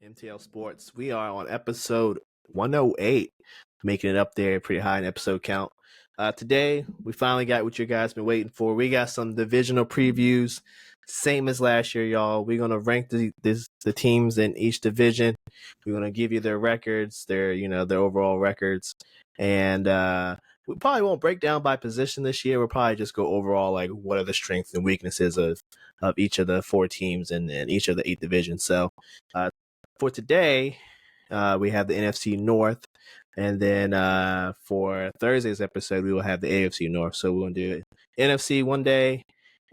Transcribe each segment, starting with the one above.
MTL Sports. We are on episode 108, making it up there pretty high in episode count. Today, we finally got what you guys been waiting for. We got some divisional previews, same as last year, y'all. We're gonna rank the teams in each division. We're gonna give you their records, their overall records, and we probably won't break down by position this year. We'll probably just go overall, like what are the strengths and weaknesses of each of the four teams and each of the 8 divisions. So. For today, we have the NFC North, and then for Thursday's episode, we will have the AFC North. So we're going to do NFC one day,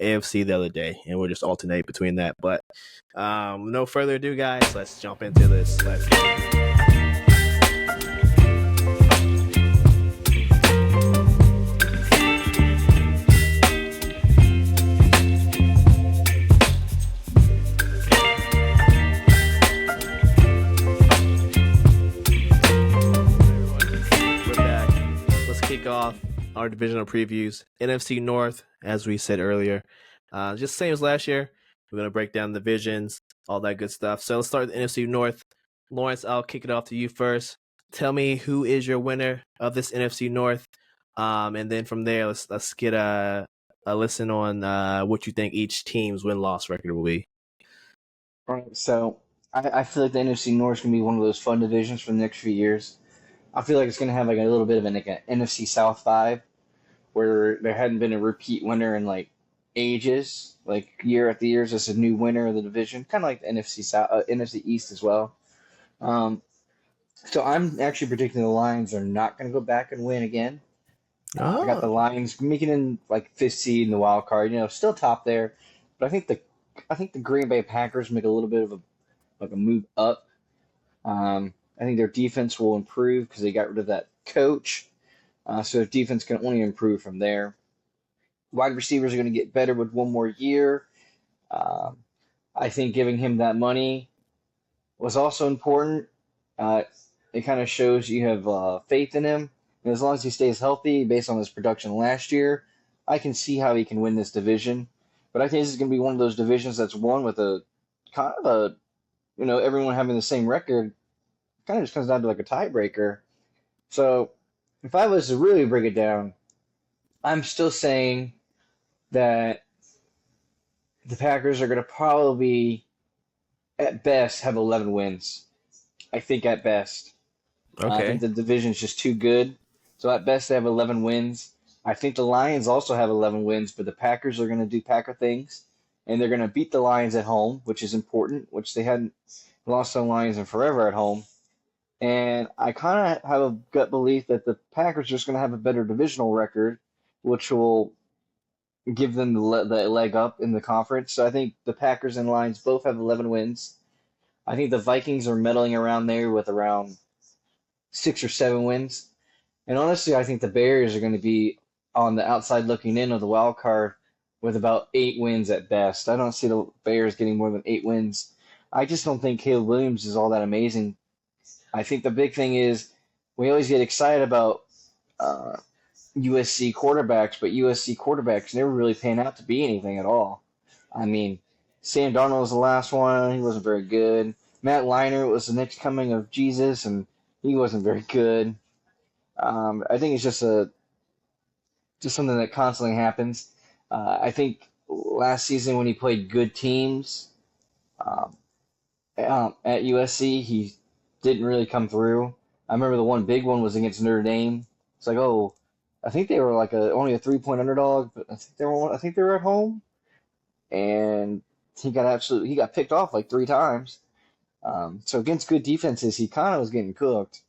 AFC the other day, and we'll just alternate between that. But no further ado, guys, let's jump into this. Let's go. Off our divisional previews. NFC North, as we said earlier, just same as last year. We're going to break down the divisions, all that good stuff. So let's start with the NFC North. Lawrence, I'll kick it off to you first. Tell me who is your winner of this NFC North, and then from there, let's get a listen on what you think each team's win-loss record will be. All right, so I feel like the NFC North is going to be one of those fun divisions for the next few years. I feel like it's going to have like a little bit of an NFC South vibe, where there hadn't been a repeat winner in like ages, like year after year, just a new winner of the division, kind of like the NFC South, NFC East as well. So I'm actually predicting the Lions are not going to go back and win again. I got the Lions making in like 5th seed in the wild card, still top there, but I think the Green Bay Packers make a little bit of a move up. I think their defense will improve because they got rid of that coach. So their defense can only improve from there. Wide receivers are going to get better with one more year. I think giving him that money was also important. It kind of shows you have faith in him. And as long as he stays healthy, based on his production last year, I can see how he can win this division. But I think this is going to be one of those divisions that's won with a kind of everyone having the same record. Kind of just comes down to like a tiebreaker. So if I was to really break it down, I'm still saying that the Packers are going to probably, at best, have 11 wins. I think at best. Okay. I think the division's just too good. So at best, they have 11 wins. I think the Lions also have 11 wins, but the Packers are going to do Packer things, and they're going to beat the Lions at home, which is important, which they hadn't lost to the Lions in forever at home. And I kind of have a gut belief that the Packers are just going to have a better divisional record, which will give them the leg up in the conference. So I think the Packers and Lions both have 11 wins. I think the Vikings are meddling around there with around 6 or 7 wins. And honestly, I think the Bears are going to be on the outside looking in of the wild card with about 8 wins at best. I don't see the Bears getting more than 8 wins. I just don't think Caleb Williams is all that amazing. I think the big thing is we always get excited about USC quarterbacks, but USC quarterbacks never really pan out to be anything at all. I mean, Sam Darnold was the last one. He wasn't very good. Matt Leinart was the next coming of Jesus, and he wasn't very good. I think it's just something that constantly happens. I think last season when he played good teams at USC, he didn't really come through. I remember the one big one was against Notre Dame. It's like, I think they were like only a 3-point underdog, but I think they were at home, and he got picked off like 3 times. So against good defenses, he kind of was getting cooked,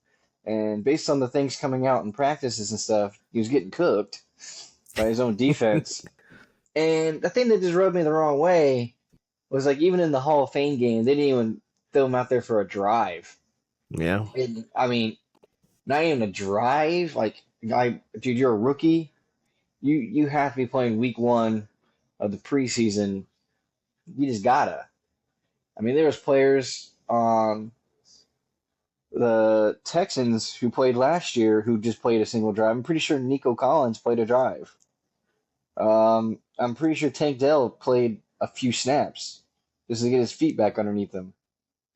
and based on the things coming out in practices and stuff, he was getting cooked by his own defense. And the thing that just rubbed me the wrong way was like even in the Hall of Fame game, they didn't even throw him out there for a drive. Yeah. And, I mean, not even a drive. Like, dude, you're a rookie. You have to be playing week 1 of the preseason. You just gotta. I mean, there was players on the Texans who played last year who just played a single drive. I'm pretty sure Nico Collins played a drive. I'm pretty sure Tank Dell played a few snaps just to get his feet back underneath him.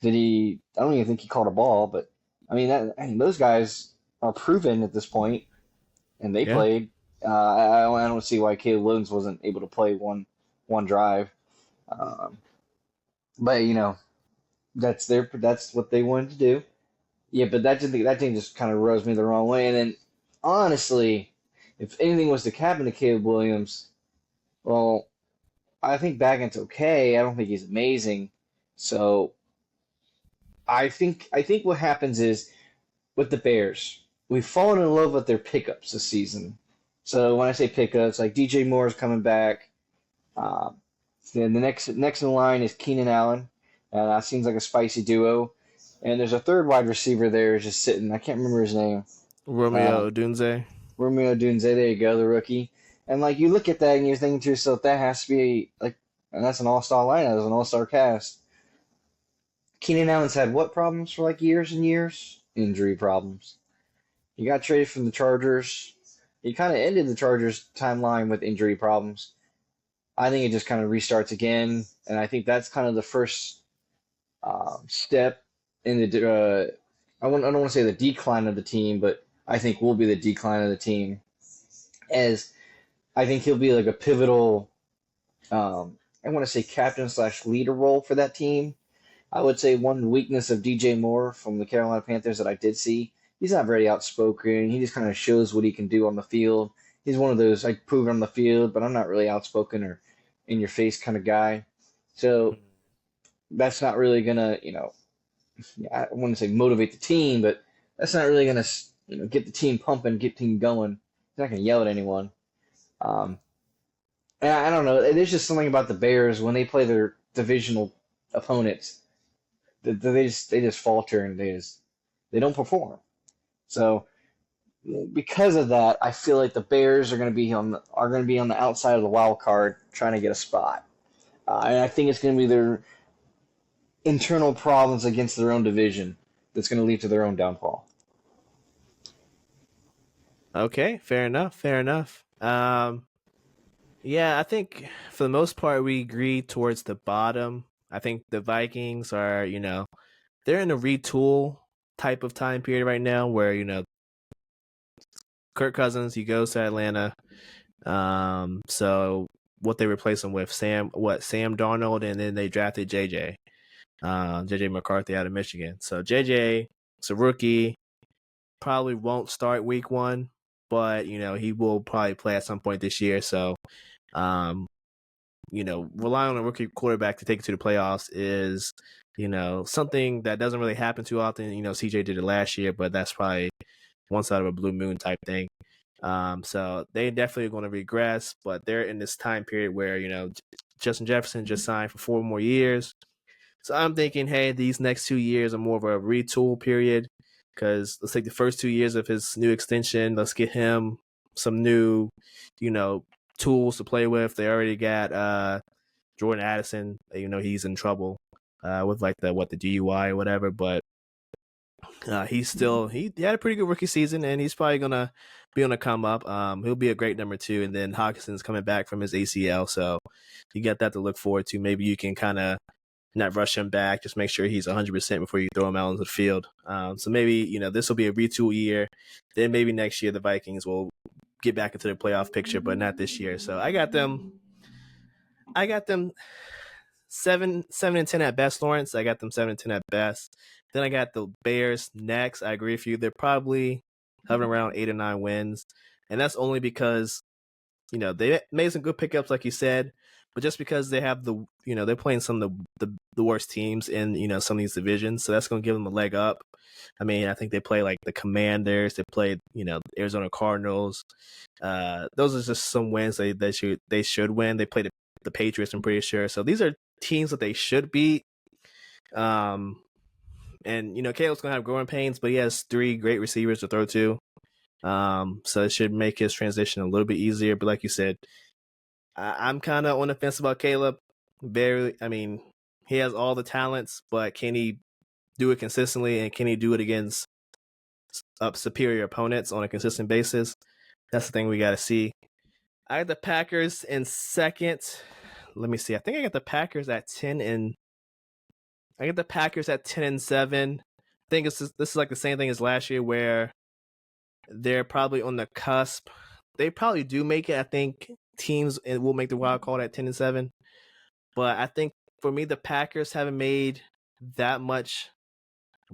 I don't even think he caught a ball, but I mean, those guys are proven at this point, and they Yeah. played. I don't see why Caleb Williams wasn't able to play one drive. Um, but that's what they wanted to do. Yeah, but that thing just kind of rubs me the wrong way. And then honestly, if anything was to happen to Caleb Williams, well, I think Bagans okay. I don't think he's amazing. So I think what happens is with the Bears, we've fallen in love with their pickups this season. So when I say pickups, like DJ Moore is coming back. Um, then the next in the line is Keenan Allen. That seems like a spicy duo. And there's a third wide receiver there just sitting. I can't remember his name. Romeo Um, Odunze. Romeo Dunze. There you go, the rookie. And like you look at that and you're thinking to yourself, that has to be like, and that's an all-star lineup. That's an all-star cast. Keenan Allen's had what problems for like years and years? Injury problems. He got traded from the Chargers. He kind of ended the Chargers timeline with injury problems. I think it just kind of restarts again, and I think that's kind of the first step in the. I don't want to say the decline of the team, but I think will be the decline of the team. As I think he'll be like a pivotal. I want to say captain slash leader role for that team. I would say one weakness of DJ Moore from the Carolina Panthers that I did see, he's not very outspoken. He just kind of shows what he can do on the field. He's one of those I prove it on the field, but I'm not really outspoken or in your face kind of guy. So that's not really gonna, I wouldn't say motivate the team, but that's not really gonna, get the team pumping, get the team going. He's not gonna yell at anyone. Um, and I don't know. There's just something about the Bears when they play their divisional opponents. They just falter and they don't perform. So because of that, I feel like the Bears are going to be on the outside of the wild card trying to get a spot, and I think it's going to be their internal problems against their own division that's going to lead to their own downfall. Okay, fair enough. Fair enough. Yeah, I think for the most part we agree towards the bottom. I think the Vikings are, they're in a retool type of time period right now where, Kirk Cousins, he goes to Atlanta. So what they replace him with, Sam Darnold, and then they drafted JJ McCarthy out of Michigan. So JJ is a rookie, probably won't start week 1, but he will probably play at some point this year. So, relying on a rookie quarterback to take it to the playoffs is, something that doesn't really happen too often. CJ did it last year, but that's probably one side of a blue moon type thing. So they definitely are going to regress, but they're in this time period where, Justin Jefferson just signed for 4 more years. So I'm thinking, hey, these next 2 years are more of a retool period because let's take the first 2 years of his new extension. Let's get him some new, tools to play with. They already got Jordan Addison. He's in trouble with like the DUI or whatever, but he had a pretty good rookie season, and he's probably gonna be on a come up. He'll be a great number 2, and then Hawkinson's coming back from his ACL, so you got that to look forward to. Maybe you can kind of not rush him back, just make sure he's 100% before you throw him out onto the field. So maybe this will be a retool year. Then maybe next year the Vikings will get back into the playoff picture, but not this year. So I got them 7-10 at best, Lawrence. I got them 7-10 at best. Then I got the Bears next. I agree with you. They're probably hovering around 8 or 9 wins. And that's only because, they made some good pickups, like you said, but just because they have they're playing some of the worst teams in, some of these divisions. So that's going to give them a leg up. I mean, I think they play like the Commanders. They played, Arizona Cardinals. Those are just some wins they should win. They played the Patriots, I'm pretty sure. So these are teams that they should beat. And Caleb's gonna have growing pains, but he has 3 great receivers to throw to. So it should make his transition a little bit easier. But like you said, I'm kind of on the fence about Caleb. He has all the talents, but can he do it consistently, and can he do it against superior opponents on a consistent basis? That's the thing we got to see. I got the Packers in second. Let me see. I think I got the Packers at 10 I get the Packers at 10-7. I think this is like the same thing as last year, where they're probably on the cusp. They probably do make it. I think teams will make the wild card at 10-7. But I think for me, the Packers haven't made that much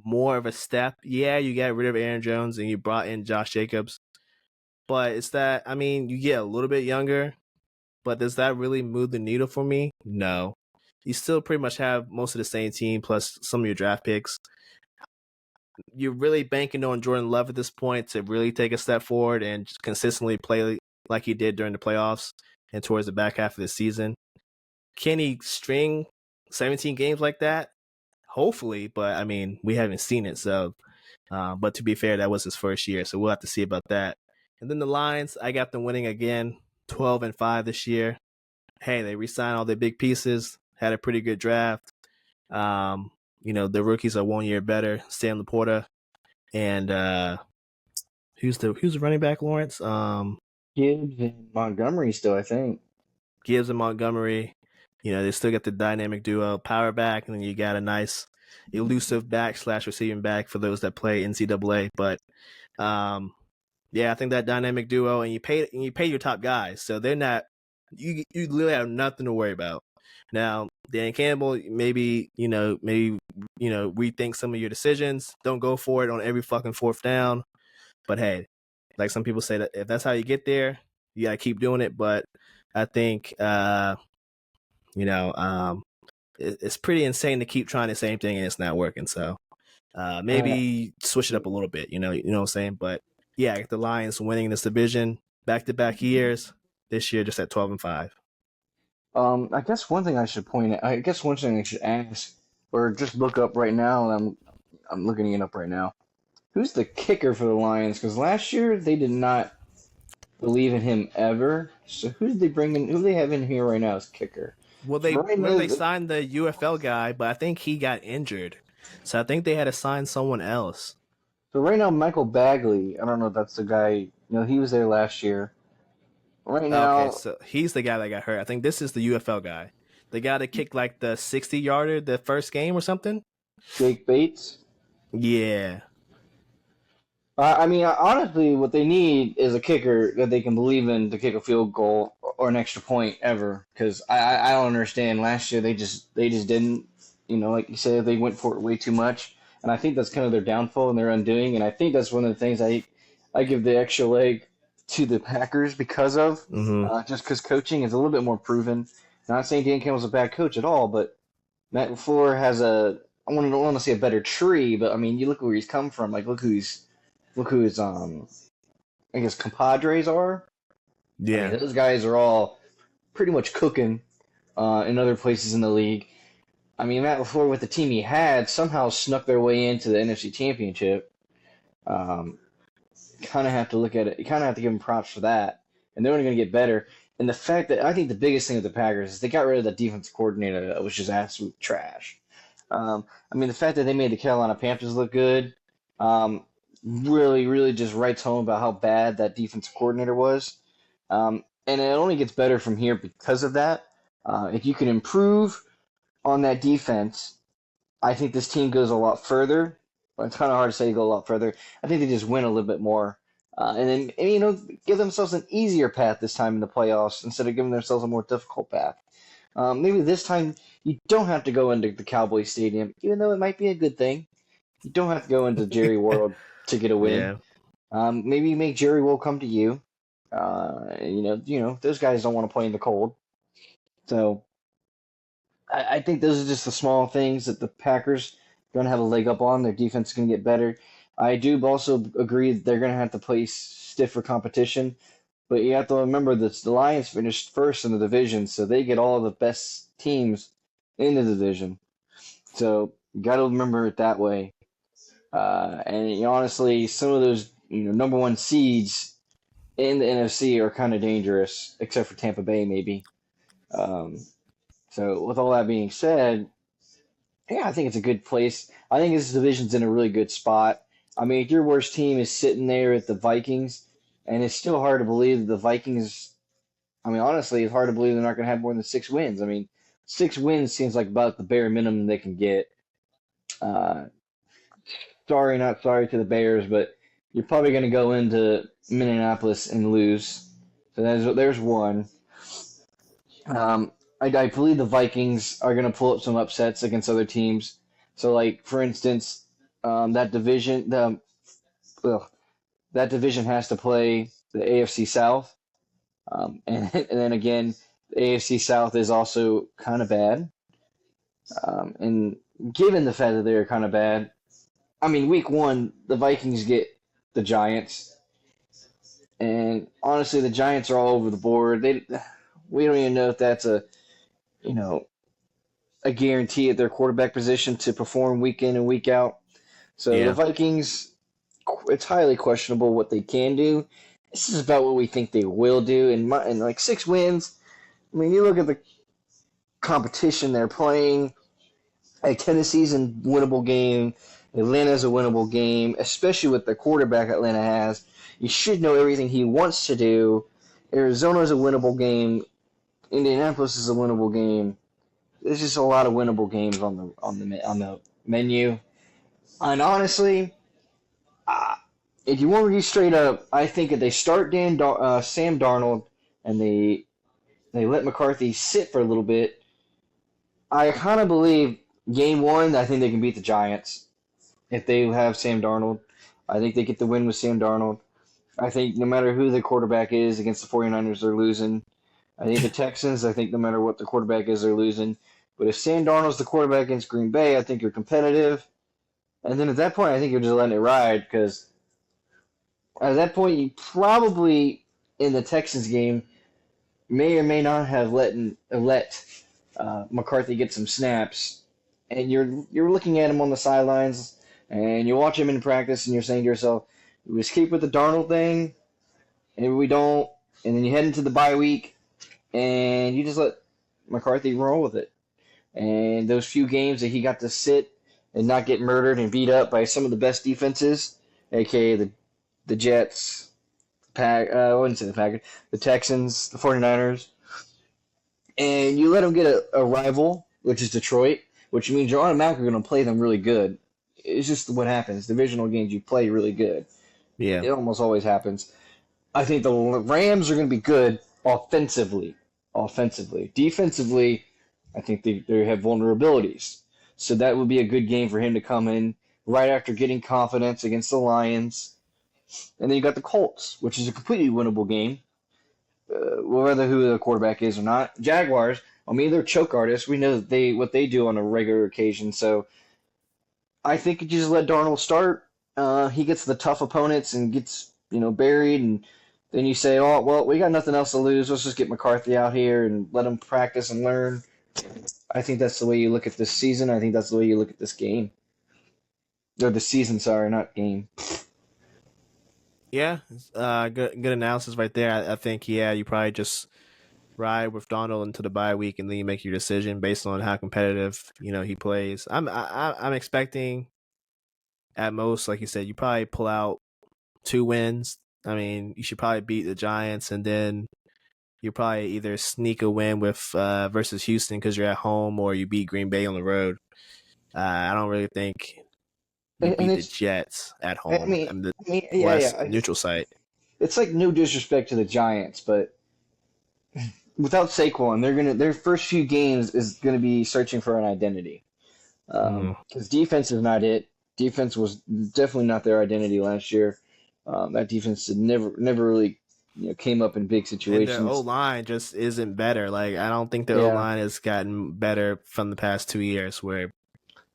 more of a step. Yeah, you got rid of Aaron Jones and you brought in Josh Jacobs. But it's that, I mean, you get a little bit younger, but does that really move the needle for me? No. You still pretty much have most of the same team plus some of your draft picks. You're really banking on Jordan Love at this point to really take a step forward and just consistently play like he did during the playoffs and towards the back half of the season. Can he string 17 games like that? Hopefully, but I mean, we haven't seen it. So, but to be fair, that was his first year, so we'll have to see about that. And then the Lions, I got them winning again, 12-5 this year. Hey, they re-signed all their big pieces, had a pretty good draft. The rookies are 1 year better. Sam Laporta and who's the running back, Lawrence? Gibbs and Montgomery still, I think. Gibbs and Montgomery. They still got the dynamic duo, power back, and then you got a nice elusive back / receiving back for those that play NCAA. But yeah, I think that dynamic duo, and you pay your top guys, so they're not. You literally have nothing to worry about. Now, Dan Campbell, maybe rethink some of your decisions. Don't go for it on every fucking fourth down. But hey, like some people say, that if that's how you get there, you gotta keep doing it. But I think it's pretty insane to keep trying the same thing and it's not working. So maybe switch it up a little bit. You know what I'm saying? But yeah, I get the Lions winning this division back-to-back years. This year, just at 12-5. I guess one thing I should point out, I guess one thing I should ask, or just look up right now, and I'm looking it up right now. Who's the kicker for the Lions? Because last year they did not believe in him ever. So who did they bring in? Who do they have in here right now as kicker? Well, they signed the UFL guy, but I think he got injured, so I think they had to sign someone else. So right now, Michael Bagley. I don't know if that's the guy. He was there last year. Right now, okay, so he's the guy that got hurt. I think this is the UFL guy, the guy that kicked like the 60-yarder the first game or something. Jake Bates. Yeah. I mean, honestly, what they need is a kicker that they can believe in to kick a field goal or an extra point ever. Because I don't understand. Last year they just didn't. Like you said, they went for it way too much, and I think that's kind of their downfall and their undoing. And I think that's one of the things I give the extra leg to the Packers because of just because coaching is a little bit more proven. Not saying Dan Campbell's a bad coach at all, but Matt LaFleur has I don't want to say a better tree, but I mean, you look where he's come from. Like, look who his I guess compadres are. Yeah, I mean, those guys are all pretty much cooking in other places in the league. I mean, Matt LaFleur with the team he had somehow snuck their way into the NFC Championship. Kind of have to look at it. You kind of have to give them props for that, and they're only going to get better. And the fact that I think the biggest thing with the Packers is they got rid of the defense coordinator that was just absolute trash. I mean, the fact that they made the Carolina Panthers look good. Really, really just writes home about how bad that defensive coordinator was. And it only gets better from here because of that. If you can improve on that defense, I think this team goes a lot further. Well, it's kind of hard to say go a lot further. I think they just win a little bit more. And give themselves an easier path this time in the playoffs instead of giving themselves a more difficult path. Maybe this time you don't have to go into the Cowboys Stadium, even though it might be a good thing. You don't have to go into Jerry World to get a win. Yeah. Maybe you make Jerry World come to you. Those guys don't want to play in the cold. So I think those are just the small things that the Packers are going to have a leg up on. Their defense is going to get better. I do also agree that they're going to have to play stiffer competition. But you have to remember that the Lions finished first in the division, so they get all the best teams in the division. So you got to remember it that way. And honestly, some of those number one seeds in the NFC are kind of dangerous, except for Tampa Bay maybe. So with all that being said, yeah, I think it's a good place. I think this division's in a really good spot. I mean, if your worst team is sitting there at the Vikings, and it's still hard to believe that the Vikings, I mean, honestly, it's hard to believe they're not going to have more than 6 wins. I mean, 6 wins seems like about the bare minimum they can get. Uh, Sorry, not sorry to the Bears, but you're probably going to go into Minneapolis and lose. So there's one. I believe the Vikings are going to pull up some upsets against other teams. So, like for instance, that division, ugh, that division has to play the AFC South, and then again, the AFC South is also kind of bad. And given the fact that they're kind of bad, I mean, week one, the Vikings get the Giants, and honestly, the Giants are all over the board. We don't even know if that's you know, a guarantee at their quarterback position to perform week in and week out. So the Yeah. Vikings, it's highly questionable what they can do. This is about what we think they will do, and like 6 wins. I mean, you look at the competition they're playing. Like Tennessee's a winnable game. Atlanta's a winnable game, especially with the quarterback Atlanta has. You should know everything he wants to do. Arizona's a winnable game. Indianapolis is a winnable game. There's just a lot of winnable games on the menu. And honestly, uh, if you want to be straight up, I think if they start Sam Darnold and they let McCarthy sit for a little bit, I kind of believe game one, I think they can beat the Giants if they have Sam Darnold. I think they get the win with Sam Darnold. I think no matter who the quarterback is against the 49ers, they're losing. I think the Texans, I think no matter what the quarterback is, they're losing. But if Sam Darnold's the quarterback against Green Bay, I think you're competitive. And then at that point, I think you're just letting it ride because at that point, you probably, in the Texans game, may or may not have let McCarthy get some snaps. And you're looking at him on the sidelines, and you watch him in practice, and you're saying to yourself, we just keep with the Darnold thing, and we don't. And then you head into the bye week, and you just let McCarthy roll with it. And those few games that he got to sit and not get murdered and beat up by some of the best defenses, aka the Jets, I wouldn't say the Packers, the Texans, the 49ers, and you let them get a rival, which is Detroit, which means you're automatically going to play them really good. It's just what happens. Divisional games, you play really good. Yeah. It almost always happens. I think the Rams are going to be good offensively. Defensively, I think they have vulnerabilities. So that would be a good game for him to come in right after getting confidence against the Lions. And then you got the Colts, which is a completely winnable game, whether who the quarterback is or not. Jaguars, I mean, they're choke artists. We know that what they do on a regular occasion. So I think you just let Darnold start. He gets the tough opponents and gets buried, and then you say, oh well, we got nothing else to lose. Let's just get McCarthy out here and let him practice and learn. I think that's the way you look at this season. I think that's the way you look at this game. Or the season, sorry, not game. Yeah. Good analysis right there. I think, yeah, you probably just ride with Donald into the bye week and then you make your decision based on how competitive, he plays. I'm expecting at most, like you said, you probably pull out 2 wins. I mean, you should probably beat the Giants and then you probably either sneak a win with versus Houston because you're at home, or you beat Green Bay on the road. I don't really think you And beat the it's, Jets at I home. mean, I mean, the yeah, West yeah. neutral site. It's like no disrespect to the Giants, but without Saquon, their first few games is gonna be searching for an identity. Mm. Because defense is not it. Defense was definitely not their identity last year. That defense never really came up in big And their O situations. line just isn't better. Like, I don't think the O Yeah. line has gotten better from the past 2 years, where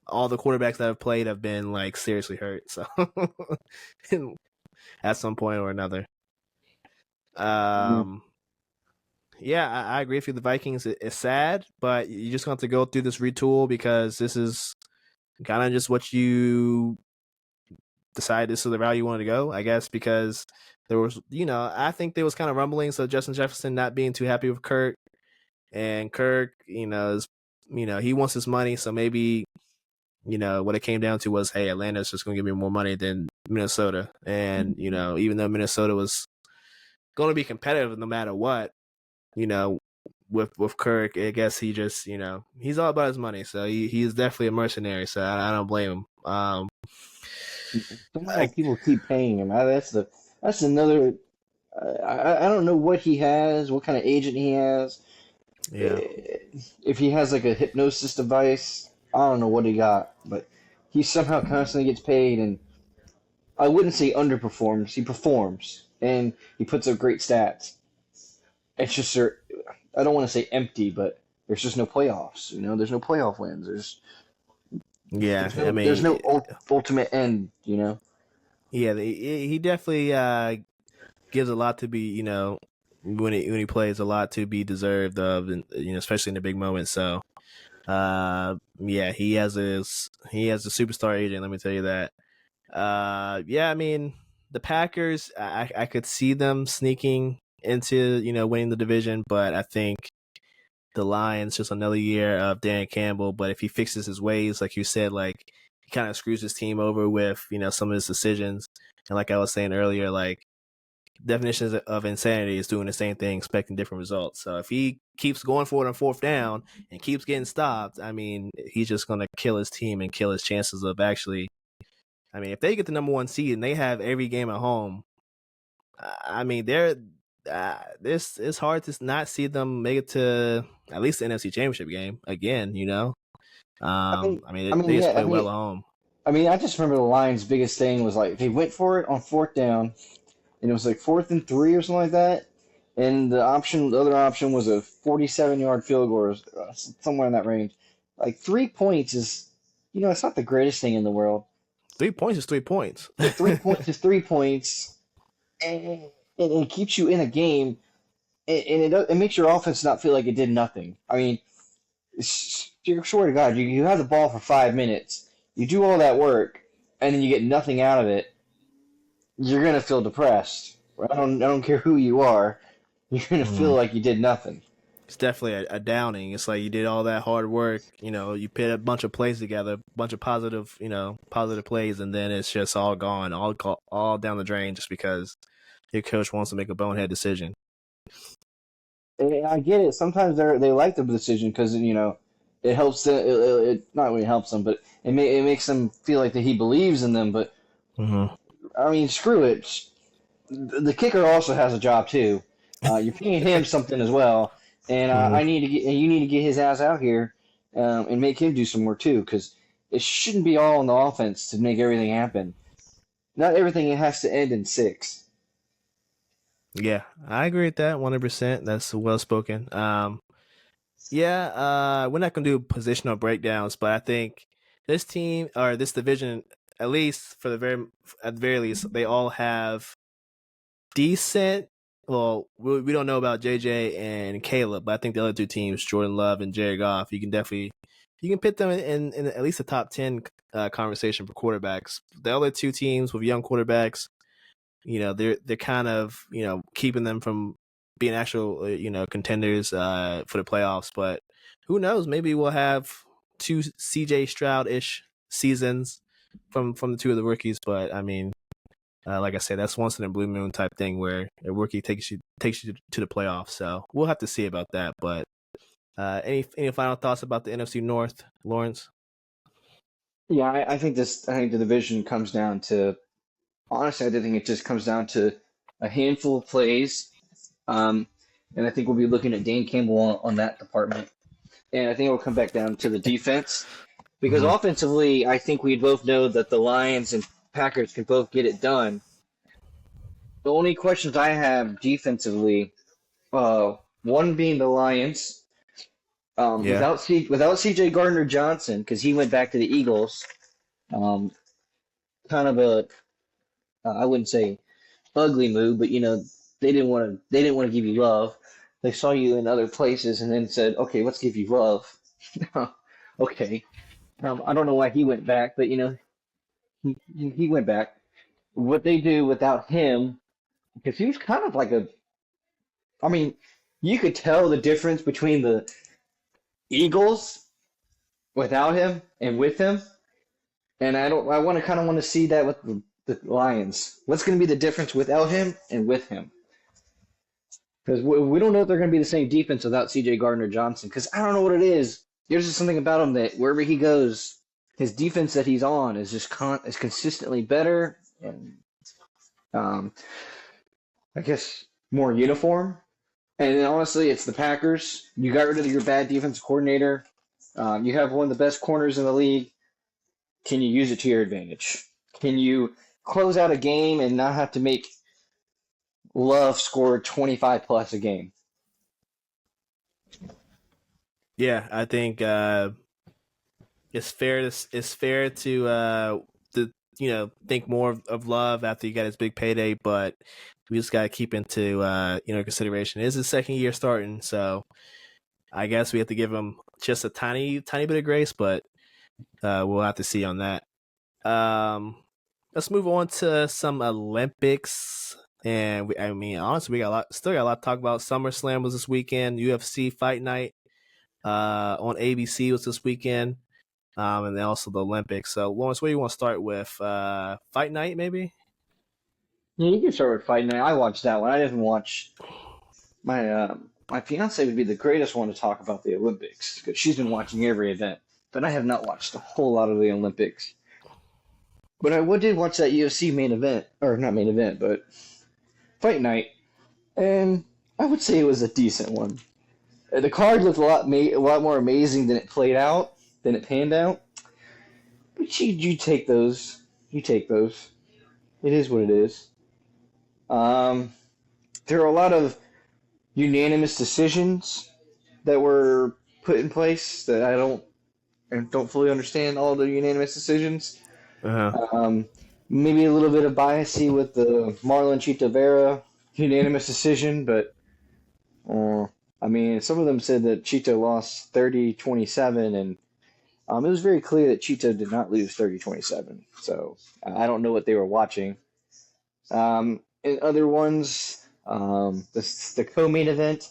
all the quarterbacks that have played have been like seriously hurt. So at some point or another. Mm. Um, yeah, I agree with you. The Vikings, it's sad, but you just have to go through this retool because this is kind of just what you decide this is the route you wanted to go, I guess, because there was, I think there was kind of rumblings of Justin Jefferson not being too happy with Kirk, and Kirk, he wants his money, so maybe, what it came down to was, hey, Atlanta's just going to give me more money than Minnesota, and even though Minnesota was going to be competitive no matter what, you know, with Kirk, I guess he just he's all about his money. So he's definitely a mercenary. So I don't blame him. Somehow I, people keep paying him. That's another. I don't know what he has, what kind of agent he has. yeah, If he has like a hypnosis device, I don't know what he got, but he somehow constantly gets paid, and I wouldn't say underperforms. He performs, and he puts up great stats. It's just I don't want to say empty, but there's just no playoffs. There's no playoff wins. yeah. I There's mean, no ultimate end. yeah, he definitely gives a lot to be when he plays a lot to be deserved of, and especially in the big moments. So yeah, he has a superstar agent. Let me tell you that. Yeah, I mean the Packers, I could see them sneaking into winning the division, but I think the Lions just another year of Dan Campbell. But if he fixes his ways, like you said, like he kind of screws his team over with some of his decisions, and like I was saying earlier, like definitions of insanity is doing the same thing, expecting different results. So if he keeps going for it on fourth down and keeps getting stopped, I mean, he's just going to kill his team and kill his chances of actually. I mean, if they get the number one seed and they have every game at home, I mean, this it's hard to not see them make it to at least the NFC Championship game again. I mean, they just Yeah. play well at home. I just remember the Lions' biggest thing was like they went for it on fourth down, and it was like 4th and 3 or something like that. And the other option was a 47-yard field goal, or somewhere in that range. Like 3 points is, it's not the greatest thing in the world. 3 points is 3 points. But 3 points is 3 points, and it keeps you in a game, and it makes your offense not feel like it did nothing. I mean, swear to God, you have the ball for 5 minutes, you do all that work, and then you get nothing out of it. You're gonna feel depressed. I don't care who you are. You're gonna feel like you did nothing. It's definitely a downing. It's like you did all that hard work, you put a bunch of plays together, a bunch of positive plays, and then it's just all gone, all down the drain just because your coach wants to make a bonehead decision. And I get it. Sometimes they like the decision because it helps them. It not really helps them, but it makes them feel like that he believes in them. But Mm-hmm. I mean, screw it. The kicker also has a job too. You're paying him something as well, and Mm-hmm. you need to get his ass out here and make him do some work too, because it shouldn't be all on the offense to make everything happen. Not everything has to end in six. Yeah, I agree with that 100%. That's well spoken. Yeah, we're not gonna do positional breakdowns, but I think this team or this division, at the very least, they all have decent. Well, we don't know about JJ and Caleb, but I think the other two teams, Jordan Love and Jared Goff, you can put them in at least a top 10 conversation for quarterbacks. The other two teams with young quarterbacks, they're kind of keeping them from being actual contenders for the playoffs. But who knows? Maybe we'll have two CJ Stroud ish seasons from the two of the rookies. But I mean, like I said, that's once in a blue moon type thing where a rookie takes you to the playoffs. So we'll have to see about that. But any final thoughts about the NFC North, Lawrence? Yeah, I think this. I think the division comes down to honestly. I think it just comes down to a handful of plays, um, and I think we'll be looking at Dane Campbell on that department. And I think it will come back down to the defense because Mm-hmm. offensively, I think we both know that the Lions and Packers can both get it done. The only questions I have defensively, one being the Lions, Yeah. without C.J. Gardner Johnson because he went back to the Eagles, um, kind of a I wouldn't say ugly move, but they didn't want to give you love. They saw you in other places and then said, okay, let's give you love. Okay. I don't know why he went back, but he went back. What they do without him, because he was kind of like I mean, you could tell the difference between the Eagles without him and with him, and I want to kind of want to see that with the Lions. What's going to be the difference without him and with him? Because we don't know if they're going to be the same defense without C.J. Gardner-Johnson. Because I don't know what it is. There's just something about him that wherever he goes, his defense that he's on is just is consistently better and um, I guess more uniform. And then honestly, it's the Packers. You got rid of your bad defense coordinator. You have one of the best corners in the league. Can you use it to your advantage? Can you close out a game and not have to make Love score 25 plus a game? Yeah, I think it's fair to think more of Love after you got his big payday, but we just got to keep into consideration. It is his second year starting, so I guess we have to give him just a tiny bit of grace, but we'll have to see on that. Let's move on to some Olympics. And honestly, we still got a lot to talk about. SummerSlam was this weekend. UFC Fight Night on ABC was this weekend. And then also the Olympics. So, Lawrence, what do you want to start with? Fight Night, maybe? Yeah, you can start with Fight Night. I watched that one. I didn't watch my fiance would be the greatest one to talk about the Olympics because she's been watching every event, but I have not watched a whole lot of the Olympics. But I did watch that UFC main event, or not main event, but Fight Night, and I would say it was a decent one. The card looked a lot more amazing than it played out, than it panned out. But you take those. You take those. It is what it is. There are a lot of unanimous decisions that were put in place that I don't fully understand all the unanimous decisions. Uh-huh. Maybe a little bit of biasy with the Marlon Chito Vera unanimous decision, but some of them said that Chito lost 30-27, and it was very clear that Chito did not lose 30-27. So I don't know what they were watching. In other ones, the co-main event,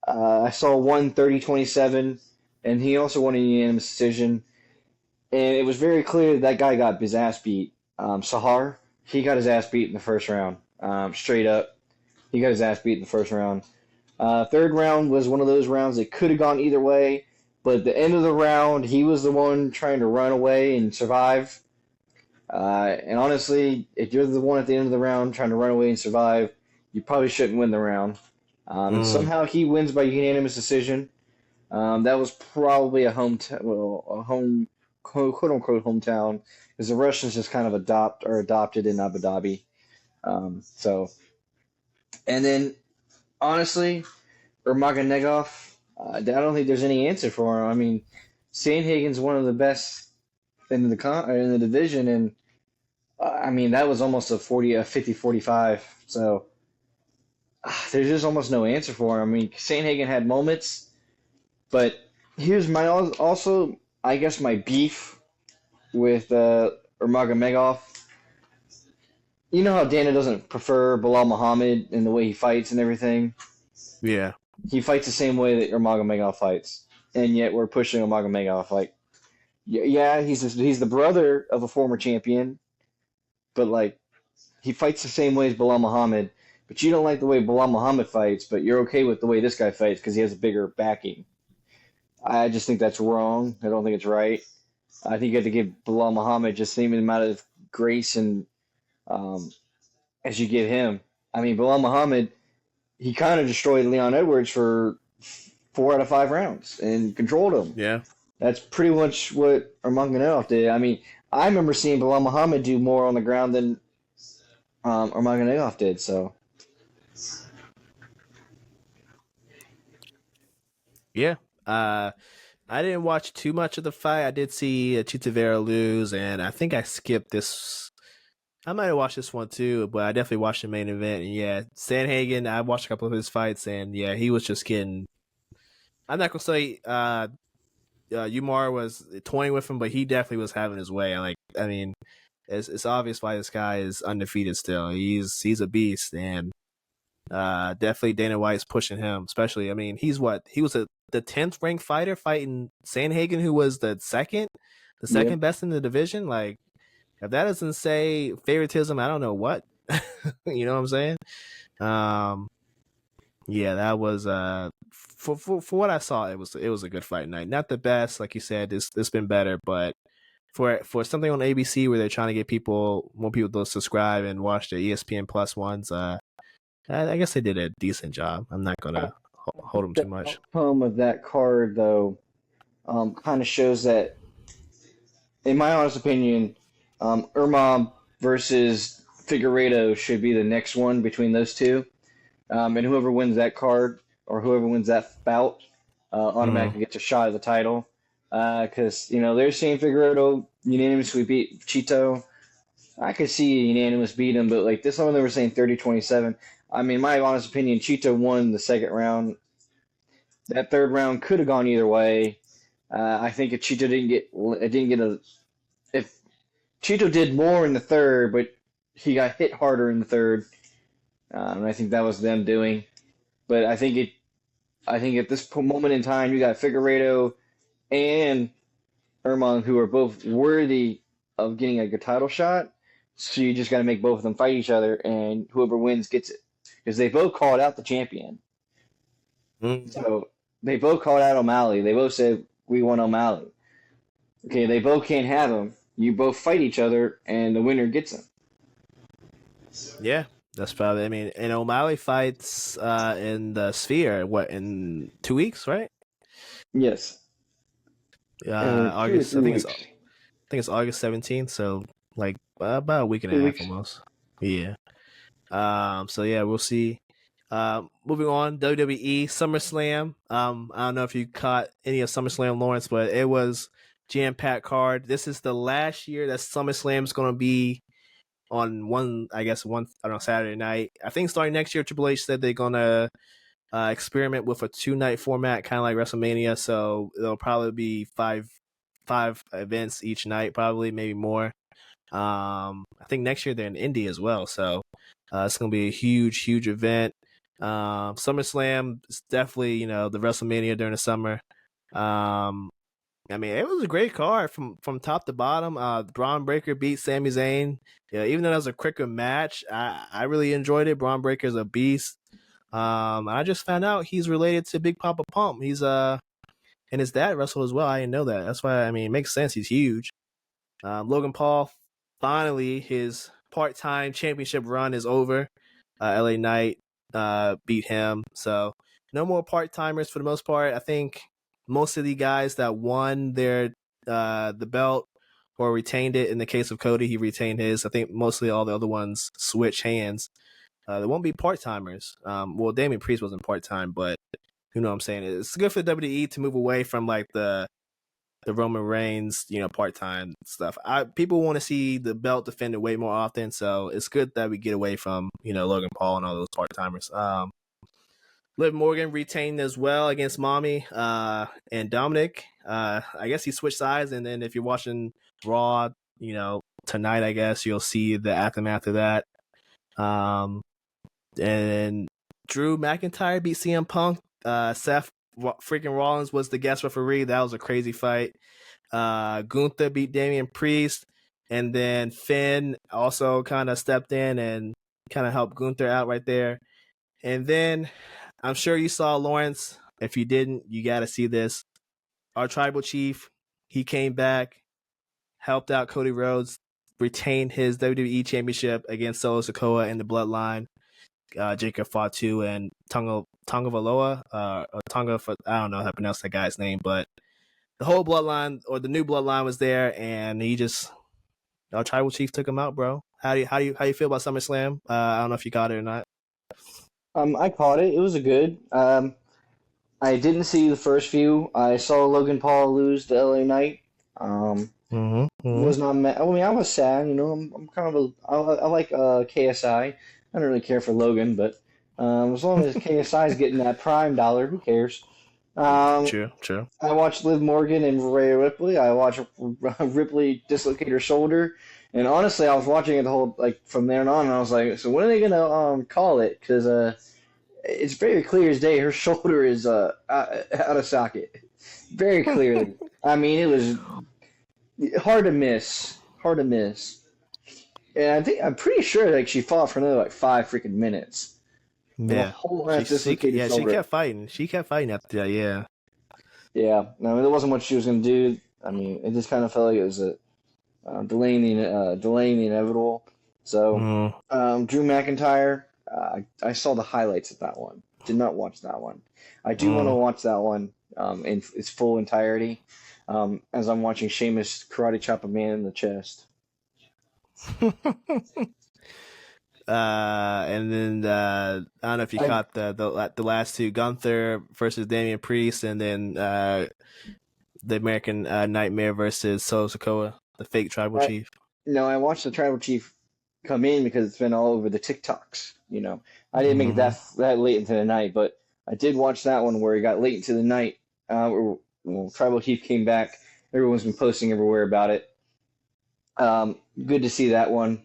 I saw one 30-27, and he also won a unanimous decision. And it was very clear that guy got his ass beat. Sahar, he got his ass beat in the first round. Straight up, he got his ass beat in the first round. Third round was one of those rounds that could have gone either way, but at the end of the round, he was the one trying to run away and survive. And honestly, if you're the one at the end of the round trying to run away and survive, you probably shouldn't win the round. And somehow he wins by unanimous decision. That was probably a home quote unquote hometown, because the Russians just kind of adopted in Abu Dhabi. And then honestly, Urmagomedov, I don't think there's any answer for him. I mean, Sandhagen's one of the best in the division, and that was almost a 50-45. So there's just almost no answer for him. I mean, Sandhagen had moments, but here's I guess my beef with Urmagomedov. You know how Dana doesn't prefer Bilal Muhammad in the way he fights and everything? Yeah. He fights the same way that Urmagomedov fights, and yet we're pushing Urmagomedov. Like, yeah, he's the brother of a former champion, but like, he fights the same way as Bilal Muhammad. But you don't like the way Bilal Muhammad fights, but you're okay with the way this guy fights because he has a bigger backing. I just think that's wrong. I don't think it's right. I think you have to give Bilal Muhammad just the same amount of grace and as you give him. I mean, Bilal Muhammad, he kind of destroyed Leon Edwards for 4 out of 5 rounds and controlled him. Yeah. That's pretty much what Urmagomedov did. I mean, I remember seeing Bilal Muhammad do more on the ground than Urmagomedov did. So. Yeah. I didn't watch too much of the fight. I did see Chito Vera lose, and I think I skipped this. I might have watched this one too, but I definitely watched the main event. And yeah, Sandhagen, I watched a couple of his fights, and yeah, he was just getting. I'm not gonna say Umar was toying with him, but he definitely was having his way. It's obvious why this guy is undefeated still. He's a beast, and definitely Dana White's pushing him. Especially, he was the 10th ranked fighter fighting Sandhagen, who was the second best in the division. Like, if that doesn't say favoritism, I don't know what. You know what I'm saying? Yeah, that was for what I saw, it was a good fight night. Not the best, like you said. It's been better, but for something on ABC where they're trying to get more people to subscribe and watch the ESPN Plus ones, I guess they did a decent job. I'm not gonna hold them The too much. outcome of that card, though, kind of shows that, in my honest opinion, Ermab versus Figueiredo should be the next one between those two. And whoever wins that card or whoever wins that bout Mm. automatically gets a shot at the title. Because, they're seeing Figueiredo unanimously beat Chito. I could see a unanimous beat him, but like this one, they were saying 30-27. I mean, my honest opinion, Chito won the second round. That third round could have gone either way. I think if Chito didn't get a, if Chito did more in the third, but he got hit harder in the third, and I think that was them doing. But I think at this moment in time, you got Figueiredo and Erman, who are both worthy of getting a good title shot. So you just got to make both of them fight each other, and whoever wins gets it. Because they both called out the champion. Mm. So they both called out O'Malley. They both said, we want O'Malley. Okay, they both can't have him. You both fight each other, and the winner gets him. Yeah, that's probably. I mean, and O'Malley fights in the Sphere. What, in 2 weeks, right? Yes. Two or August. I three think it's weeks. August 17th. So like about a week and a 3 weeks. half almost. Yeah. So yeah, we'll see. Moving on, WWE SummerSlam. I don't know if you caught any of SummerSlam, Lawrence, but it was jam-packed card. This is the last year that SummerSlam's going to be on I don't know, Saturday night. I think starting next year, Triple H said they're going to experiment with a 2-night format, kind of like WrestleMania. So it'll probably be five events each night, probably maybe more. I think next year they're in Indy as well, so it's gonna be a huge event. SummerSlam is definitely the WrestleMania during the summer. I mean, it was a great card from top to bottom. Braun Breaker beat Sami Zayn. Yeah, even though that was a quicker match, I really enjoyed it. Braun Breaker's a beast. I just found out he's related to Big Papa Pump. He's and his dad wrestled as well. I didn't know that. That's why, I mean, it makes sense. He's huge. Logan Paul, finally, his part-time championship run is over. LA Knight beat him. So no more part-timers for the most part. I think most of the guys that won the belt or retained it, in the case of Cody, he retained his. I think mostly all the other ones switch hands. There won't be part-timers. Well, Damian Priest wasn't part-time, but you know what I'm saying. It's good for WWE to move away from like the Roman Reigns, part-time stuff. People want to see the belt defended way more often, so it's good that we get away from, Logan Paul and all those part-timers. Liv Morgan retained as well against Mommy and Dominic. I guess he switched sides, and then if you're watching Raw, tonight, I guess you'll see the aftermath of that. And Drew McIntyre beat CM Punk. Seth freaking Rollins was the guest referee. That was a crazy fight. Gunther beat Damian Priest, and then Finn also kind of stepped in and kind of helped Gunther out right there. And then I'm sure you saw, Lawrence. If you didn't, you got to see this. Our tribal chief, he came back, helped out Cody Rhodes, retained his WWE championship against Solo Sikoa in the Bloodline. Jacob Fatu and Tonga Valoa, or Tonga, I don't know how to pronounce that guy's name, but the whole bloodline, or the new bloodline, was there, and our tribal chief took him out, bro. How do you feel about SummerSlam? I don't know if you got it or not. I caught it. It was a good. I didn't see the first few. I saw Logan Paul lose to LA Knight. Was not mad. I mean, I was sad. I'm kind of I like KSI. I don't really care for Logan, but as long as KSI is getting that Prime dollar, who cares? True. I watched Liv Morgan and Rhea Ripley. I watched Ripley dislocate her shoulder, and honestly, I was watching it the whole from there on, and I was like, so when are they gonna call it? Because it's very clear as day her shoulder is out of socket, very clearly. I mean, it was hard to miss. Hard to miss. And I'm pretty sure she fought for another 5 freaking minutes. and the Yeah. whole ass dislocated She shoulder. kept fighting. She kept fighting after that, yeah. Yeah, I mean, there wasn't much she was going to do. I mean, it just kind of felt like it was delaying the inevitable. So, Mm. Drew McIntyre, I saw the highlights of that one. Did not watch that one. I do want to watch that one in its full entirety, as I'm watching Sheamus karate chop a man in the chest. And then I don't know if you caught the last two, Gunther versus Damian Priest, and then the American Nightmare versus Solo Sikoa, the fake tribal I, chief. no, I watched the tribal chief come in because it's been all over the TikToks. I didn't make it that late into the night, but I did watch that one where he got late into the night. Tribal chief came back. Everyone's been posting everywhere about it. Good to see that one.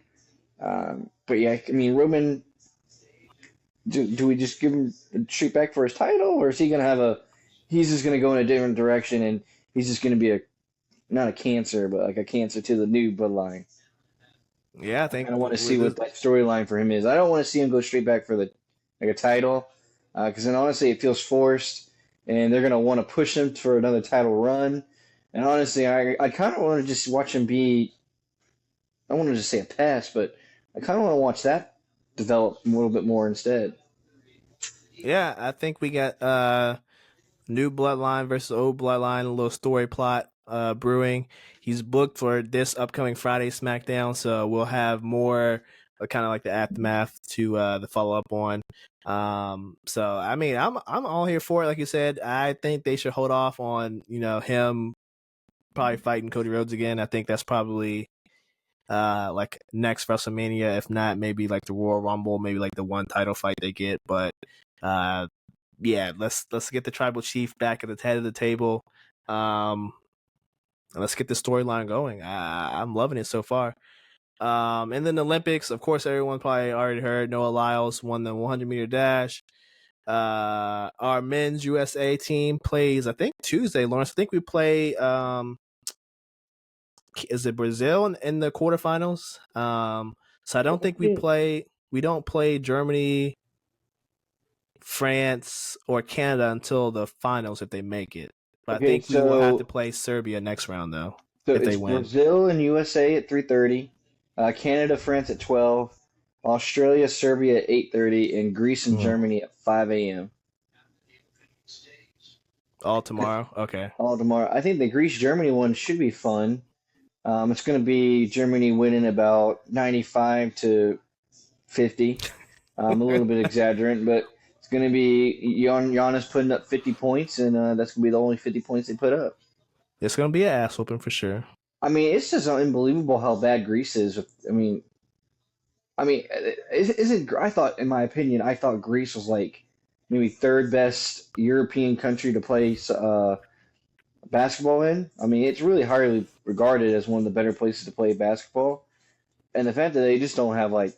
But yeah, I mean, Roman, do we just give him a treat back for his title, or is he gonna have he's just gonna go in a different direction and he's just gonna be not a cancer, but like a cancer to the new bloodline? Yeah, I I think kind of want to see what that storyline for him is. I don't want to see him go straight back for a title, because then honestly it feels forced, and they're gonna want to push him for another title run. And honestly, I kind of want to just watch him be. I want to just say a pass, but I kind of want to watch that develop a little bit more instead. Yeah, I think we got new bloodline versus old bloodline, a little story plot brewing. He's booked for this upcoming Friday SmackDown, so we'll have more kind of like the aftermath to the follow up on. So I mean, I'm all here for it. Like you said, I think they should hold off on him probably fighting Cody Rhodes again. I think that's probably like next WrestleMania, if not maybe like the Royal Rumble, maybe like the one title fight they get. But yeah, let's get the tribal chief back at the head of the table. And let's get the storyline going. I'm loving it so far. And then the Olympics, of course, everyone probably already heard Noah Lyles won the 100-meter dash. Our men's USA team plays, I think, Tuesday, Lawrence. I think we play is it Brazil in the quarterfinals? So I don't think we don't play Germany, France, or Canada until the finals if they make it. But I Okay, think we will have to so play Serbia next round though if they it's win. Brazil and USA at 3:30, Canada, France at 12, Australia, Serbia at 8:30, and Greece and Mm. Germany at 5 a.m. All tomorrow. Okay. all tomorrow. I think the Greece Germany one should be fun. It's going to be Germany winning about 95 to 50. A little bit exaggerant, but it's going to be Giannis putting up 50 points, and that's going to be the only 50 points they put up. It's gonna be an ass whooping for sure. I mean, it's just unbelievable how bad Greece is. Isn't I thought, in my opinion, I thought Greece was like maybe third best European country to play basketball in. I mean, it's really highly regarded as one of the better places to play basketball. And the fact that they just don't have like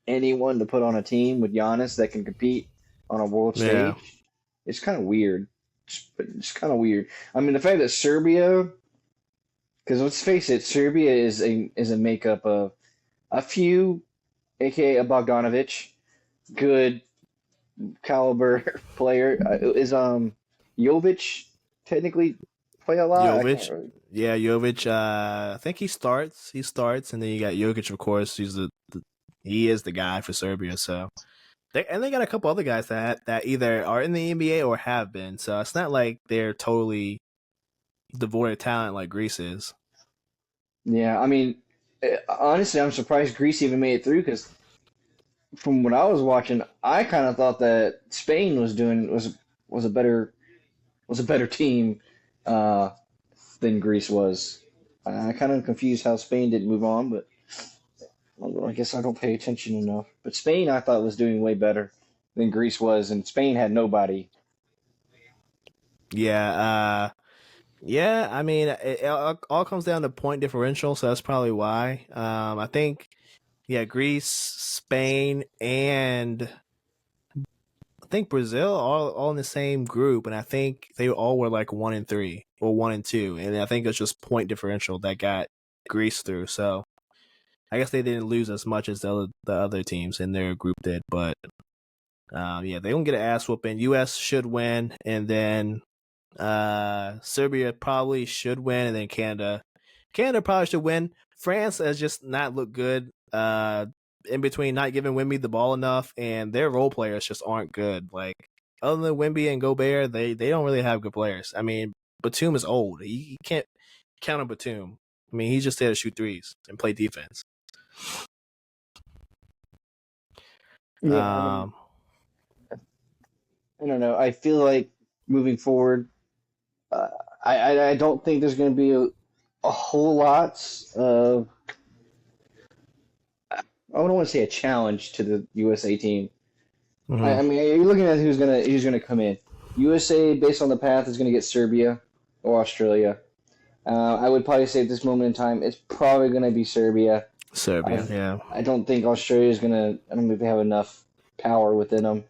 anyone to put on a team with Giannis that can compete on a world Yeah. stage, it's kind of weird. It's kind of weird. I mean, the fact that Serbia, because let's face it, Serbia is a makeup of a few, aka a Bogdanovic, good caliber player. Is Jovic technically play a lot? I can't Jovic. really. Yeah, Jovic. I think he starts. And then you got Jokic, of course. He is the guy for Serbia. So they got a couple other guys that either are in the NBA or have been. So it's not like they're totally devoid of talent like Greece is. Yeah, I mean, honestly, I'm surprised Greece even made it through because from what I was watching, I kind of thought that Spain was a better was a better team uh, than Greece was. I kind of confused how Spain didn't move on, but I guess I don't pay attention enough. But Spain, I thought was doing way better than Greece was, and Spain had nobody. Yeah. Yeah. I mean, it all comes down to point differential, so that's probably why. I think yeah, Greece, Spain, and I think Brazil all in the same group, and I think they all were like 1-3 or 1-2, and I think it's just point differential that got Greece through. So I guess they didn't lose as much as the other teams in their group did, but Yeah, they don't get an ass whooping. U.S. should win, and then Serbia probably should win, and then Canada probably should win. France has just not looked good. In between not giving Wemby the ball enough, and their role players just aren't good. Like other than Wemby and Gobert, they don't really have good players. I mean, Batum is old. You can't count on Batum. I mean, he's just there to shoot threes and play defense. Yeah, I don't know. I feel like moving forward, I don't think there's going to be a whole lot of, I don't want to say a challenge to the USA team. Mm-hmm. I mean, you're looking at who's gonna come in. USA, based on the path, is going to get Serbia or Australia. I would probably say at this moment in time, it's probably going to be Serbia. Yeah. I don't think Australia is going to. I don't think they have enough power within them.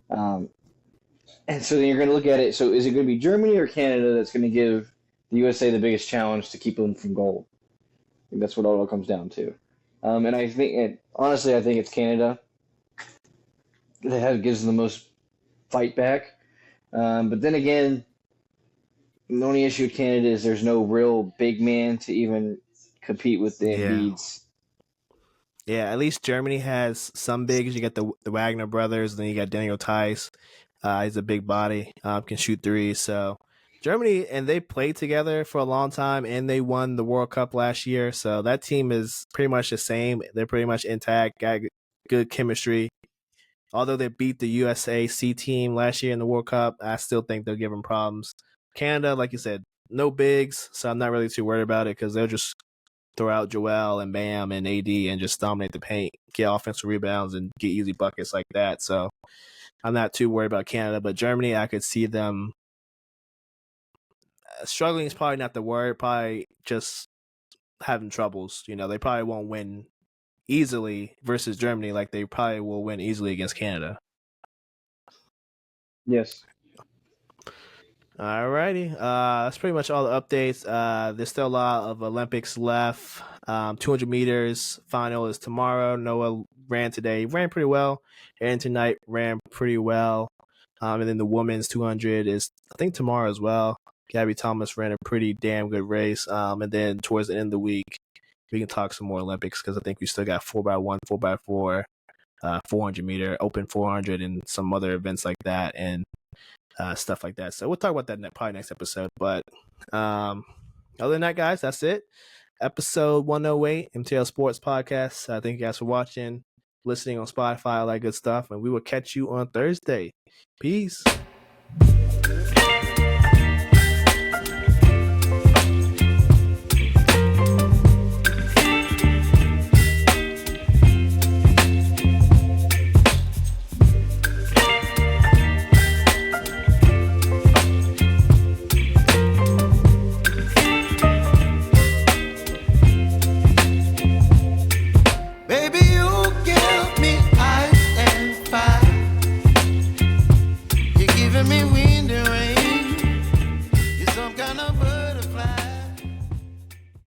And so then you're going to look at it. So is it going to be Germany or Canada that's going to give the USA the biggest challenge to keep them from gold? I think that's what it all comes down to. And I think, honestly, I think it's Canada that gives them the most fight back. But then again, the only issue with Canada is there's no real big man to even compete with the Embiids. Yeah, at least Germany has some bigs. You got the Wagner brothers, then you got Daniel Tice. He's a big body, can shoot threes. So Germany, and they played together for a long time, and they won the World Cup last year. So that team is pretty much the same. They're pretty much intact, got good chemistry. Although they beat the USA C team last year in the World Cup, I still think they'll give them problems. Canada, like you said, no bigs, so I'm not really too worried about it because they'll just throw out Joel and Bam and AD and just dominate the paint, get offensive rebounds, and get easy buckets like that. So I'm not too worried about Canada, but Germany, I could see them struggling is probably not the word, probably just having troubles. You know, they probably won't win easily versus Germany like they probably will win easily against Canada. Yes. Alrighty. That's pretty much all the updates. There's still a lot of Olympics left. 200 meters final is tomorrow. Noah ran today. Ran pretty well. Aaron tonight ran pretty well. And then the women's 200 is, I think, tomorrow as well. Gabby Thomas ran a pretty damn good race. And then towards the end of the week, we can talk some more Olympics because I think we still got 4x1, 4x4, 400 meter, open 400, and some other events like that. And stuff like that. So we'll talk about that probably next episode. But other than that, guys, that's it. Episode 108, MTL Sports Podcast. Thank you guys for watching, listening on Spotify, all that good stuff. And we will catch you on Thursday. Peace.